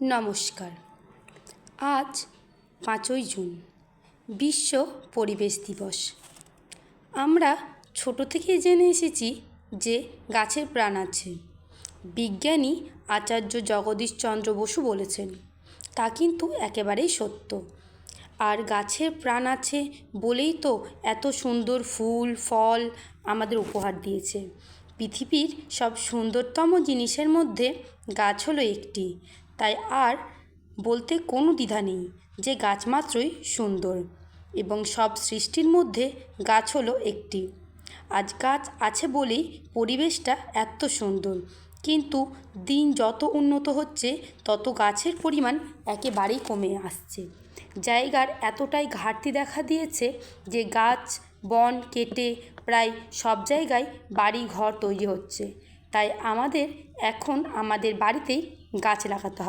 নমস্কার। আজ 5ই জুন, বিশ্ব পরিবেশ দিবস। আমরা ছোট থেকেই জেনে এসেছি যে গাছের প্রাণ আছে। বিজ্ঞানী আচার্য জগদীশ চন্দ্র বসু বলেছেন, তা কিন্তু একেবারেই সত্য। আর গাছের প্রাণ আছে বলেই তো এত সুন্দর ফুল ফল আমাদের উপহার দিয়েছে। পৃথিবীর সব সুন্দরতম জিনিসের মধ্যে গাছ হলো একটি। তাই আর বলতে কোনো দ্বিধা নেই যে গাছ মাত্রই সুন্দর, এবং সব সৃষ্টির মধ্যে গাছ হলো একটি। আজ গাছ আছে বলেই পরিবেশটা এত সুন্দর, কিন্তু দিন যত উন্নত হচ্ছে তত গাছের পরিমাণ একেবারেই কমে আসছে। জায়গার এতটাই ঘাটতি দেখা দিয়েছে যে গাছ বন কেটে প্রায় সব জায়গায় বাড়ি ঘর তৈরি হচ্ছে। তাই আমাদের এখন আমাদের বাড়িতেই গাছ লাগাতে হবে।